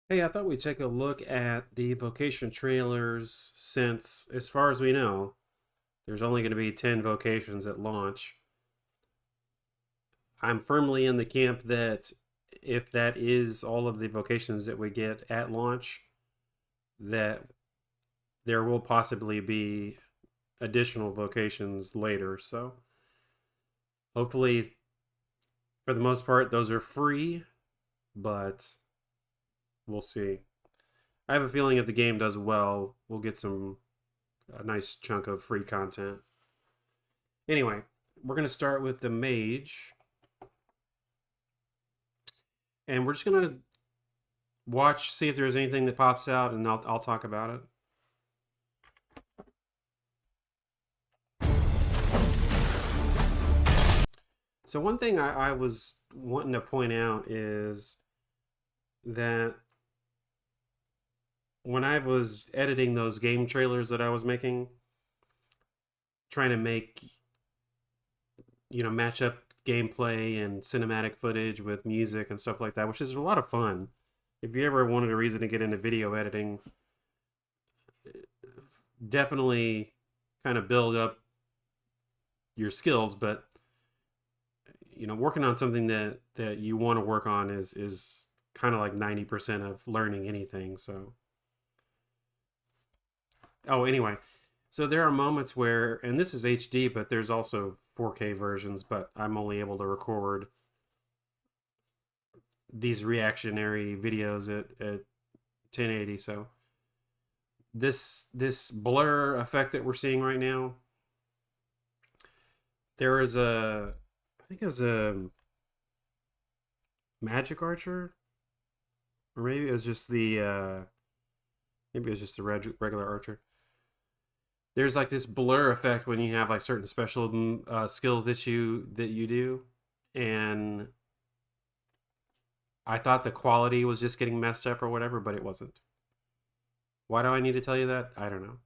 Hey, I thought we'd take a look at the Vocation trailers since, as far as we know, there's only going to be 10 vocations at launch. I'm firmly in the camp that if that is all of the vocations that we get at launch, that there will possibly be additional vocations later. So hopefully, for the most part, those are free, but we'll see. I have a feeling if the game does well, we'll get a nice chunk of free content. Anyway, we're going to start with the Mage, and we're just going to watch, see if there's anything that pops out, and I'll talk about it. So, one thing I was wanting to point out is that when I was editing those game trailers that I was making, trying to make, match up gameplay and cinematic footage with music and stuff like that, which is a lot of fun. If you ever wanted a reason to get into video editing, definitely kind of build up your skills, but working on something that you want to work on is kind of like 90% of learning anything. So, oh, anyway, so there are moments where, and this is HD, but there's also 4K versions, but I'm only able to record these reactionary videos at 1080. So this blur effect that we're seeing right now, there is I think it was a magic archer, or maybe it was just the regular archer. There's like this blur effect when you have like certain special skills that you do, and I thought the quality was just getting messed up or whatever, but it wasn't. Why do I need to tell you that? I don't know.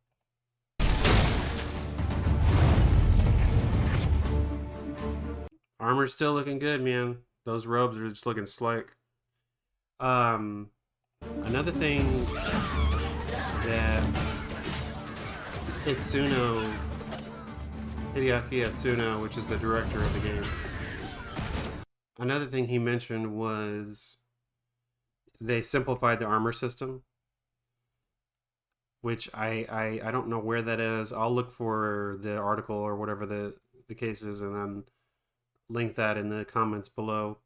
Armor's still looking good, man. Those robes are just looking slick. Um, Another thing that Itsuno Hideaki Itsuno, which is the director of the game, another thing he mentioned was they simplified the armor system, which I don't know where that is. I'll look for the article or whatever the case is, and then link that in the comments below.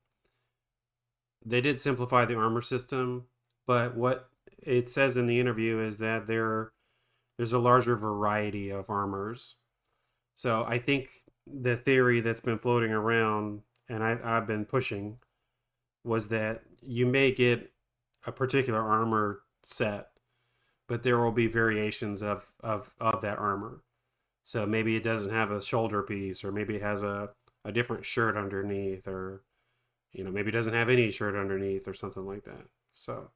They did simplify the armor system, but what it says in the interview is that there's a larger variety of armors. So I think the theory that's been floating around, and I've been pushing, was that you may get a particular armor set, but there will be variations of that armor. So maybe it doesn't have a shoulder piece, or maybe it has a different shirt underneath, or maybe it doesn't have any shirt underneath, or something like that. So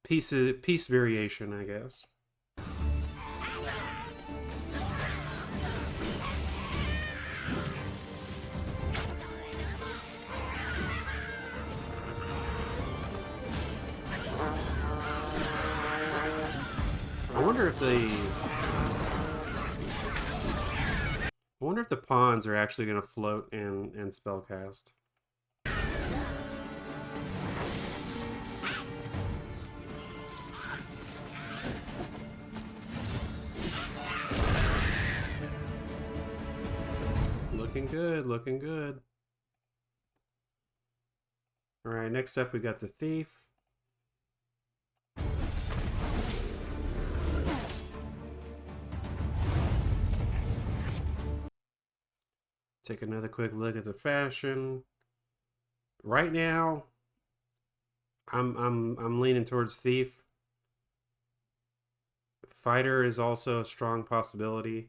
piece variation, I guess. I wonder if the pawns are actually going to float and spellcast. Looking good, looking good. All right, next up we got the thief. Take another quick look at the fashion. Right now, I'm leaning towards thief. Fighter is also a strong possibility.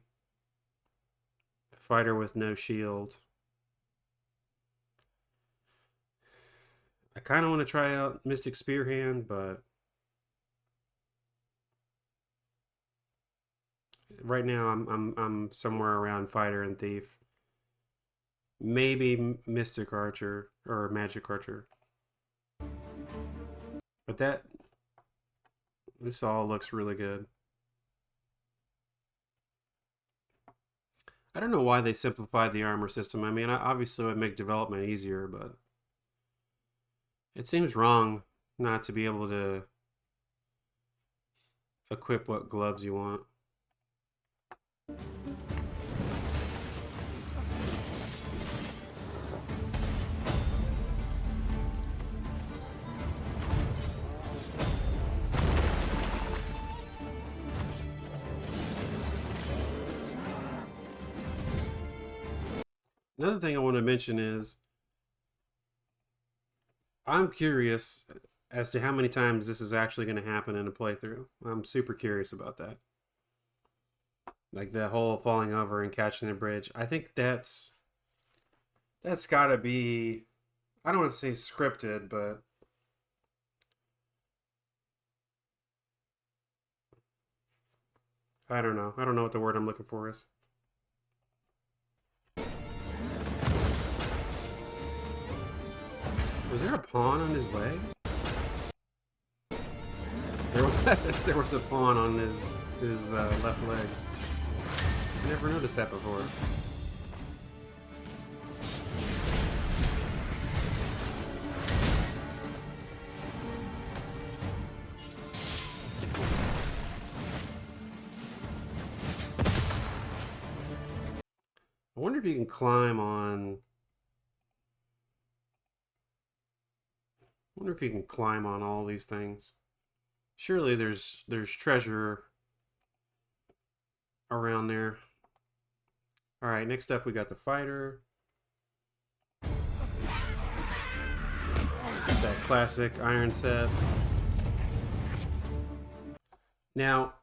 Fighter with no shield. I kind of want to try out Mystic Spearhand, but right now I'm somewhere around fighter and thief. Maybe Mystic Archer or Magic Archer. But this all looks really good. I don't know why they simplified the armor system. I mean, obviously it would make development easier, but it seems wrong not to be able to equip what gloves you want. Another thing I want to mention is I'm curious as to how many times this is actually going to happen in a playthrough. I'm super curious about that. Like the whole falling over and catching the bridge. I think that's got to be, I don't want to say scripted, but I don't know. I don't know what the word I'm looking for is. Was there a pawn on his leg? There was a pawn on his left leg. I never noticed that before. I wonder if you can climb on... I wonder if you can climb on all these things. Surely there's treasure around there. All right, next up we got the fighter. That classic iron set. Now,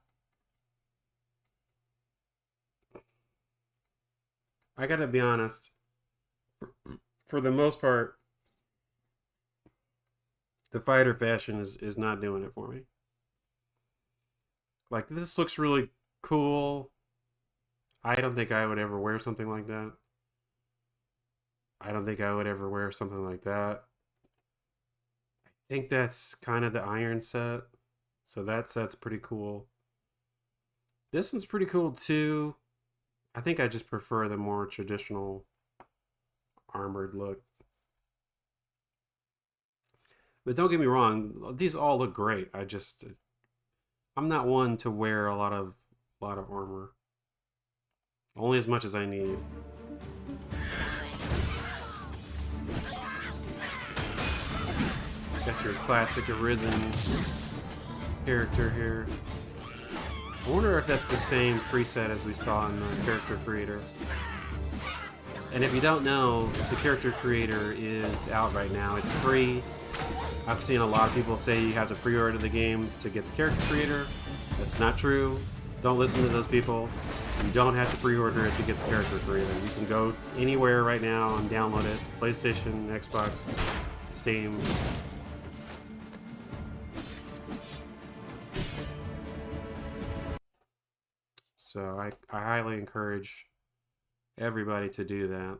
I gotta be honest. For the most part, the fighter fashion is not doing it for me. Like, this looks really cool. I don't think I would ever wear something like that. I don't think I would ever wear something like that. I think that's kind of the iron set. So that set's pretty cool. This one's pretty cool too. I think I just prefer the more traditional armored look. But don't get me wrong, these all look great. I'm not one to wear a lot of armor. Only as much as I need. Got your classic Arisen character here. I wonder if that's the same preset as we saw in the character creator. And if you don't know, the character creator is out right now. It's free. I've seen a lot of people say you have to pre-order the game to get the character creator. That's not true. Don't listen to those people. You don't have to pre-order it to get the character creator. You can go anywhere right now and download it. PlayStation, Xbox, Steam. So I highly encourage everybody to do that.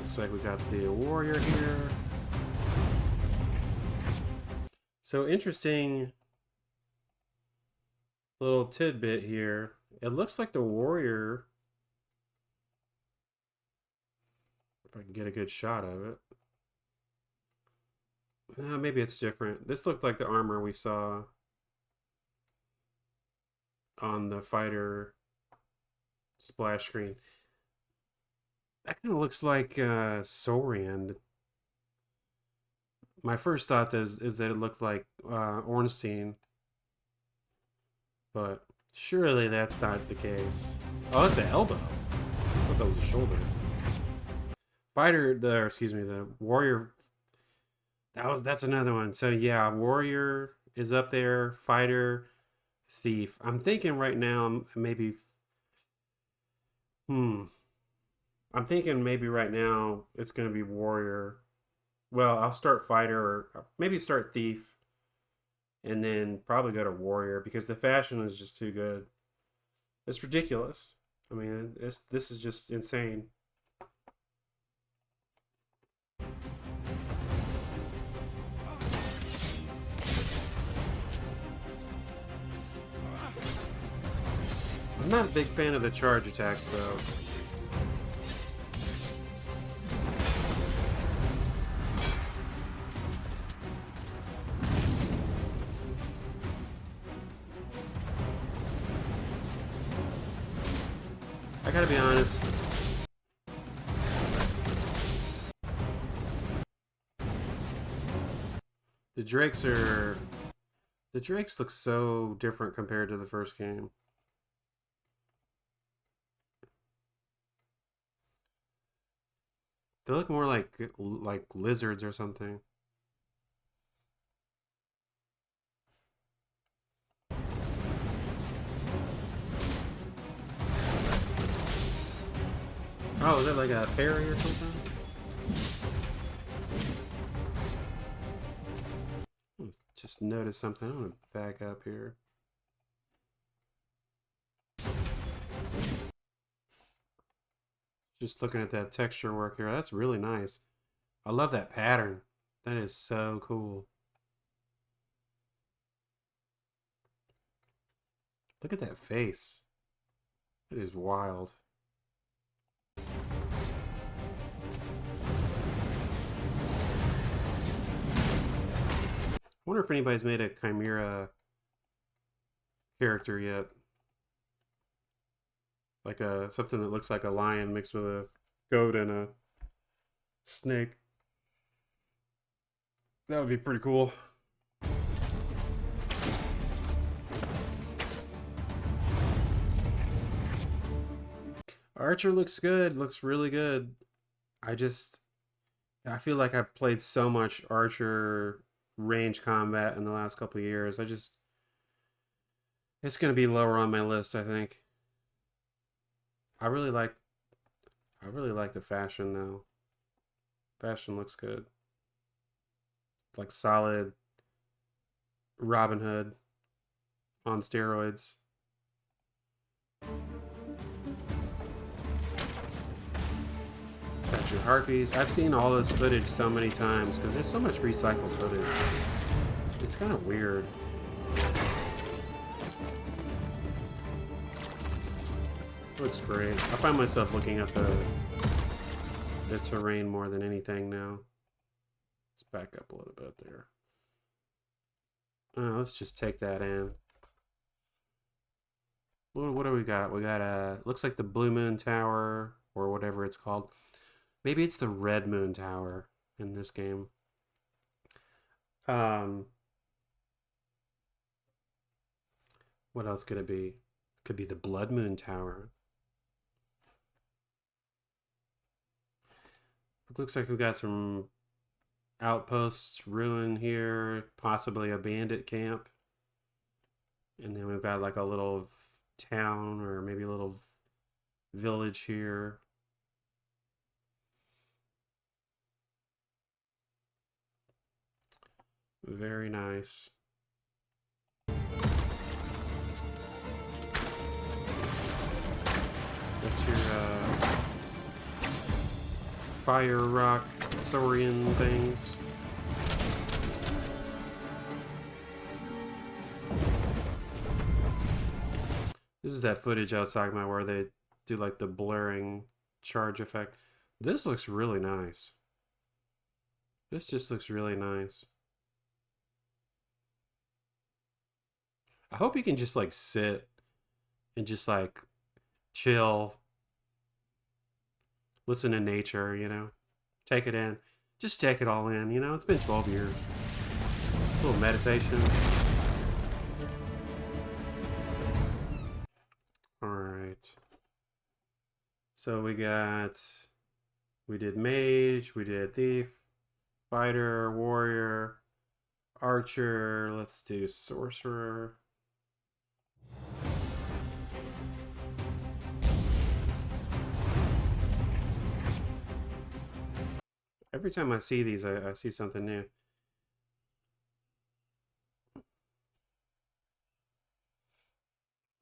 Looks like we got the warrior here. So interesting little tidbit here. It looks like the warrior, if I can get a good shot of it. Maybe it's different. This looked like the armor we saw on the fighter splash screen. That kind of looks like Sorian. My first thought is that it looked like Ornstein, but surely that's not the case. Oh, that's an elbow. I thought that was a shoulder. The warrior. That's another one. So yeah, warrior is up there. Fighter, thief. I'm thinking right now maybe. I'm thinking maybe right now it's going to be warrior. Well, I'll start fighter or maybe start thief and then probably go to warrior because the fashion is just too good. It's ridiculous. I mean, this is just insane. not a big fan of the charge attacks, though. I gotta be honest. The Drakes are... The Drakes look so different compared to the first game. They look more like lizards or something. Oh, is it like a parry or something? Just noticed something. I'm gonna back up here. Just looking at that texture work here. That's really nice. I love that pattern. That is so cool. Look at that face. It is wild. I wonder if anybody's made a Chimera character yet. Like something that looks like a lion mixed with a goat and a snake. That would be pretty cool. Archer looks good. Looks really good. I feel like I've played so much Archer range combat in the last couple of years. It's going to be lower on my list, I think. I really like the fashion though. Fashion looks good. Like solid Robin Hood on steroids. Got your harpies. I've seen all this footage so many times because there's so much recycled footage. It's kind of weird. Looks great. I find myself looking at the terrain more than anything now. Let's back up a little bit there. Let's just take that in. What do we got? We got looks like the Blue Moon Tower or whatever it's called. Maybe it's the Red Moon Tower in this game. What else could it be? Could be the Blood Moon Tower. It looks like we've got some outposts, ruin here, possibly a bandit camp. And then we've got like a little town or maybe a little village here. Very nice. What's your fire rock saurian things? This is that footage I was talking about where they do like the blurring charge effect. This looks really nice. This just looks really nice. I hope you can just like sit and just like chill, listen to nature, you know, take it in. Just take it all in, you know. It's been 12 years. A little meditation. All right. So we did Mage, we did Thief, Fighter, Warrior, Archer. Let's do Sorcerer. Every time I see these, I see something new.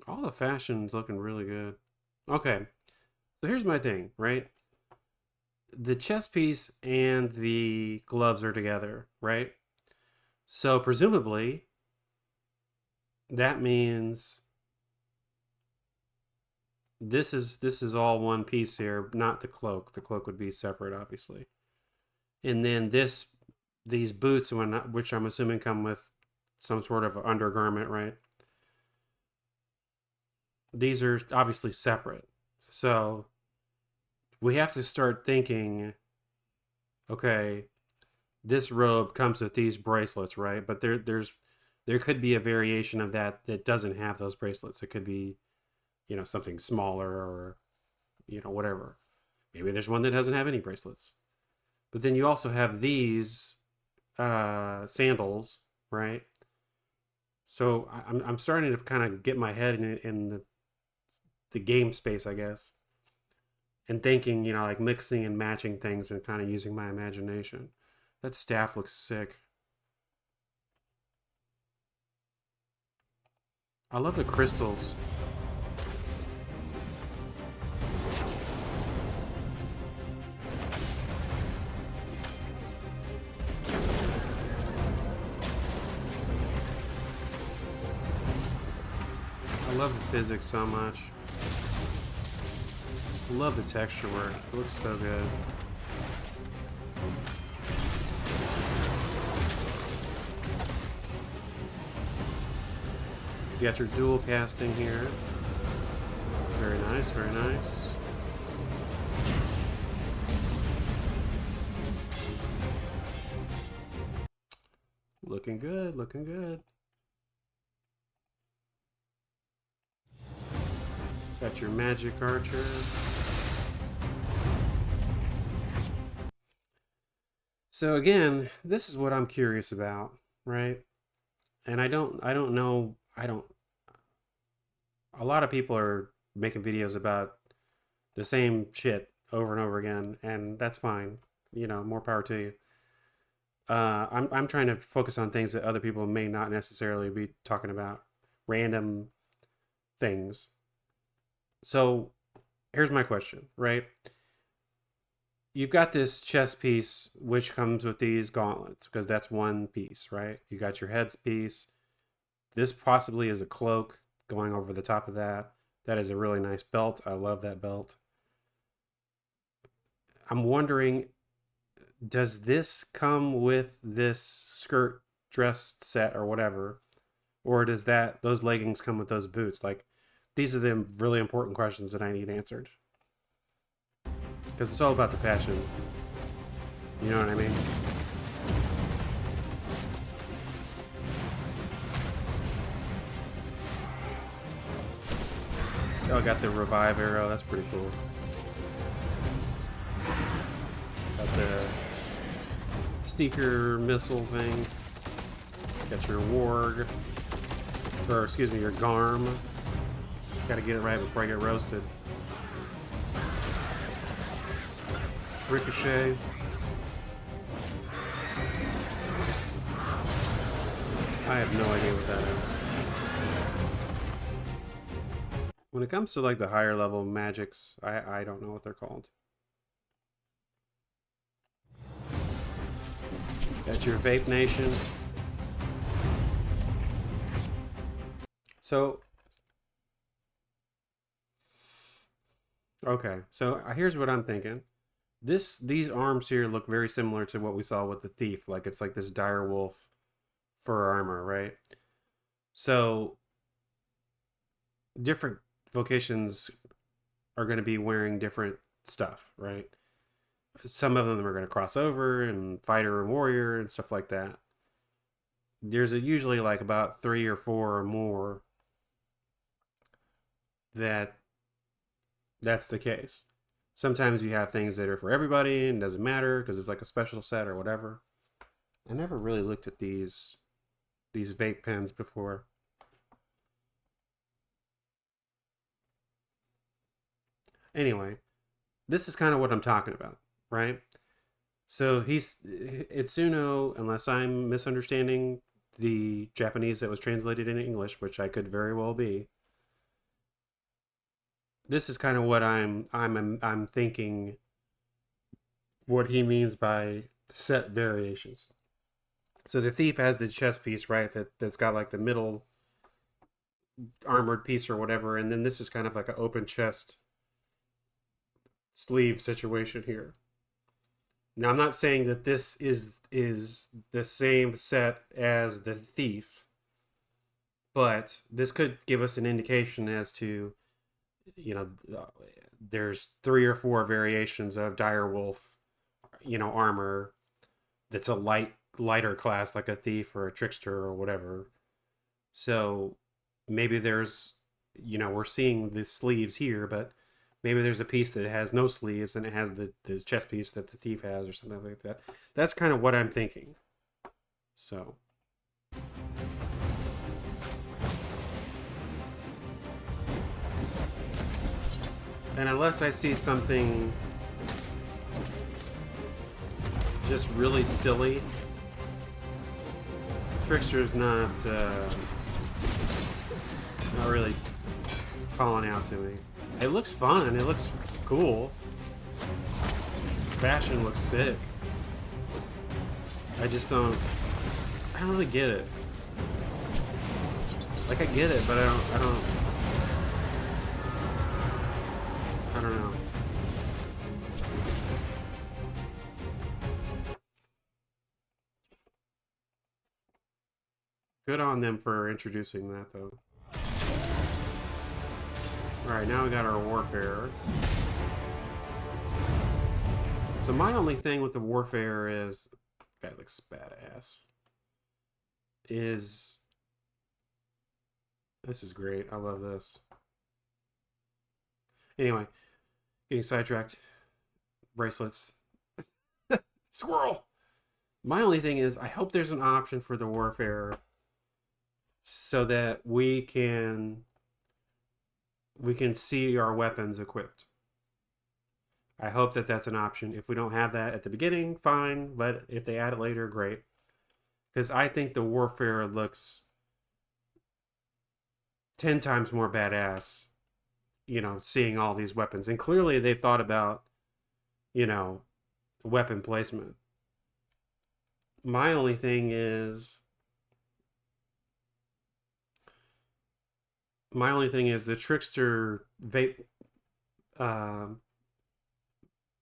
All the fashion's looking really good. Okay, so here's my thing, right? The chest piece and the gloves are together, right? So presumably, that means this is all one piece here, not the cloak. The cloak would be separate, obviously. And then these boots, which I'm assuming come with some sort of undergarment, right? These are obviously separate. So we have to start thinking, okay, this robe comes with these bracelets, right? But there could be a variation of that that doesn't have those bracelets. It could be, something smaller or, whatever. Maybe there's one that doesn't have any bracelets. But then you also have these sandals, right? So I'm starting to kind of get my head in the game space, I guess, and thinking, like mixing and matching things and kind of using my imagination. That staff looks sick. I love the crystals. I love the physics so much. I love the texture work. It looks so good. You got your dual casting here. Very nice, very nice. Looking good, looking good. Got your magic archer. So again, this is what I'm curious about, right? And I don't know, a lot of people are making videos about the same shit over and over again, and that's fine. More power to you. I'm trying to focus on things that other people may not necessarily be talking about, random things. So here's my question, right? You've got this chest piece which comes with these gauntlets because that's one piece, right? You got your heads piece. This possibly is a cloak going over the top of that. That is a really nice belt. I love that belt. I'm wondering, does this come with this skirt, dress set, or whatever? Or does those leggings come with those boots? Like, these are the really important questions that I need answered. Because it's all about the fashion. You know what I mean? Oh, I got the revive arrow. That's pretty cool. Got the sneaker missile thing. Got your warg. Or, excuse me, your garm. Gotta get it right before I get roasted. Ricochet. I have no idea what that is. When it comes to like the higher level magics, I don't know what they're called. Got your Vape Nation. So, okay. So here's what I'm thinking. These arms here look very similar to what we saw with the thief. Like it's like this dire wolf fur armor, right? So different vocations are going to be wearing different stuff, right? Some of them are going to cross over and fighter and warrior and stuff like that. There's usually like about 3 or 4 or more that's the case. Sometimes you have things that are for everybody and doesn't matter because it's like a special set or whatever. I never really looked at these vape pens before. Anyway, this is kind of what I'm talking about, right? So Itsuno, unless I'm misunderstanding the Japanese that was translated into English, which I could very well be. This is kind of what I'm thinking what he means by set variations. So the thief has the chest piece, right? That's got like the middle armored piece or whatever, and then this is kind of like an open chest sleeve situation here. Now I'm not saying that this is the same set as the thief, but this could give us an indication as to, you know, there's 3 or 4 variations of direwolf, armor that's a lighter class like a thief or a trickster or whatever. So maybe there's, we're seeing the sleeves here, but maybe there's a piece that has no sleeves and it has the chest piece that the thief has or something like that. That's kind of what I'm thinking. So. And unless I see something just really silly, Trickster's not really calling out to me. It looks fun. It looks cool. Fashion looks sick. I don't really get it. Like, I get it, but I don't know. Good on them for introducing that, though. Alright, now we got our Warfare. So my only thing with the Warfare is... Guy looks badass. This is great. I love this. Anyway, getting sidetracked. Bracelets. Squirrel! My only thing is, I hope there's an option for the Warfare so that we can see our weapons equipped. I hope that that's an option. If we don't have that at the beginning, fine. But if they add it later, great. Because I think the Warfare looks 10 times more badass, seeing all these weapons. And clearly they've thought about, weapon placement. My only thing is... the Trickster vape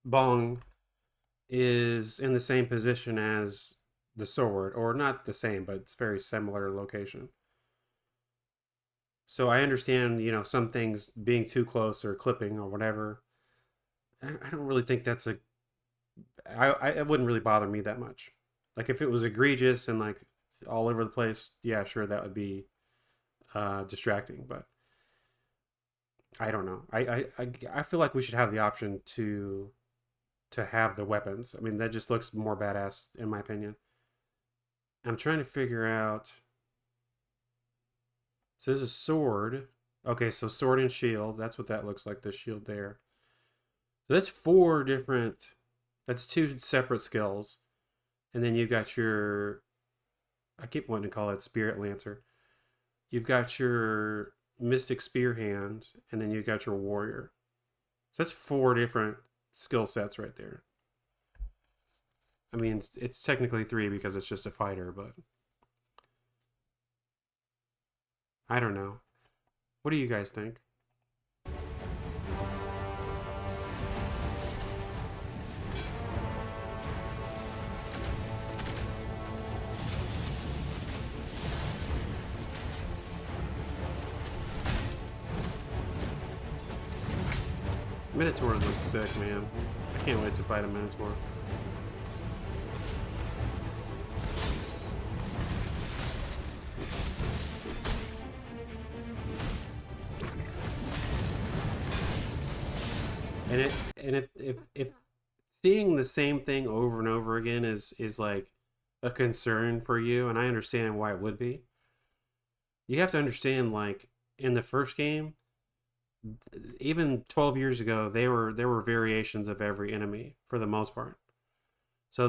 bong is in the same position as the sword, or not the same, but it's very similar location. So I understand, some things being too close or clipping or whatever. I don't really think that's it wouldn't really bother me that much. Like, if it was egregious and like all over the place, yeah, sure, that would be distracting, but I don't know. I feel like we should have the option to have the weapons. I mean, that just looks more badass in my opinion. I'm trying to figure out. So there's a sword. Okay, so sword and shield. That's what that looks like. The shield there. So that's 4 different. That's 2 separate skills, and then you've got your. I keep wanting to call it Spirit Lancer. You've got your Mystic Spear Hand, and then you've got your Warrior. So that's 4 different skill sets right there. I mean, it's technically 3 because it's just a fighter, but I don't know. What do you guys think? Minotaur looks sick, man. I can't wait to fight a Minotaur. And if seeing the same thing over and over again is like a concern for you, and I understand why it would be. You have to understand, like, in the first game, even 12 years ago, there were variations of every enemy for the most part. So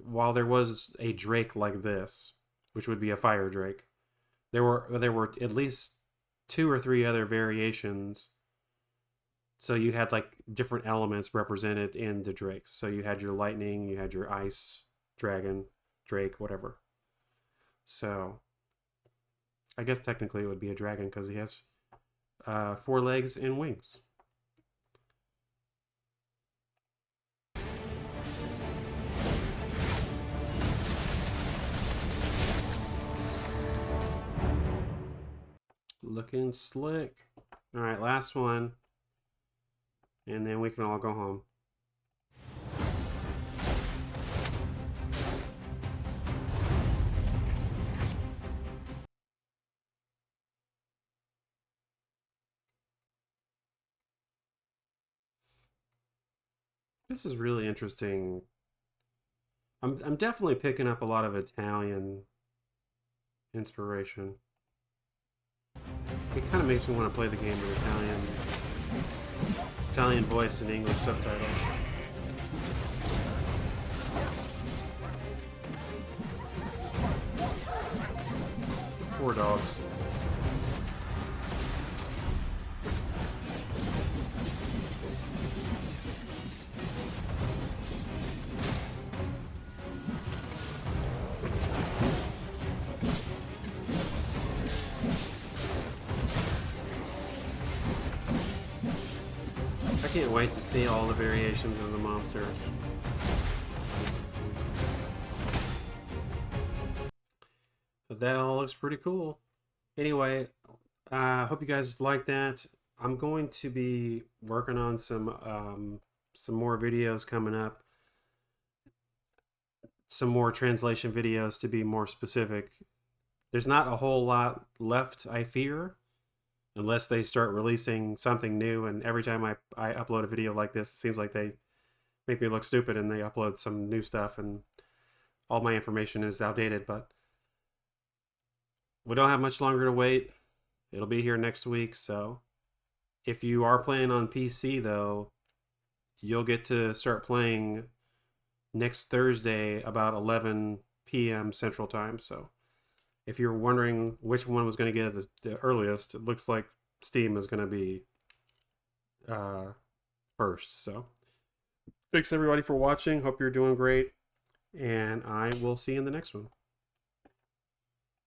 while there was a drake like this, which would be a fire drake, there were at least 2 or 3 other variations. So you had like different elements represented in the drakes. So you had your lightning, you had your ice, dragon, drake, whatever. So I guess technically it would be a dragon because he has 4 legs and wings. Looking slick. All right, last one. And then we can all go home. This is really interesting. I'm definitely picking up a lot of Italian inspiration. It kind of makes me want to play the game in Italian voice and English subtitles. Poor dogs. I can't wait to see all the variations of the monsters. But that all looks pretty cool. Anyway, I hope you guys like that. I'm going to be working on some more videos coming up. Some more translation videos to be more specific. There's not a whole lot left, I fear, unless they start releasing something new. And every time I upload a video like this, it seems like they make me look stupid and they upload some new stuff and all my information is outdated. But we don't have much longer to wait. It'll be here next week. So if you are playing on PC, though, you'll get to start playing next Thursday about 11 p.m. Central Time. So if you're wondering which one was going to get the earliest, it looks like Steam is going to be first. So thanks everybody for watching. Hope you're doing great. And I will see you in the next one.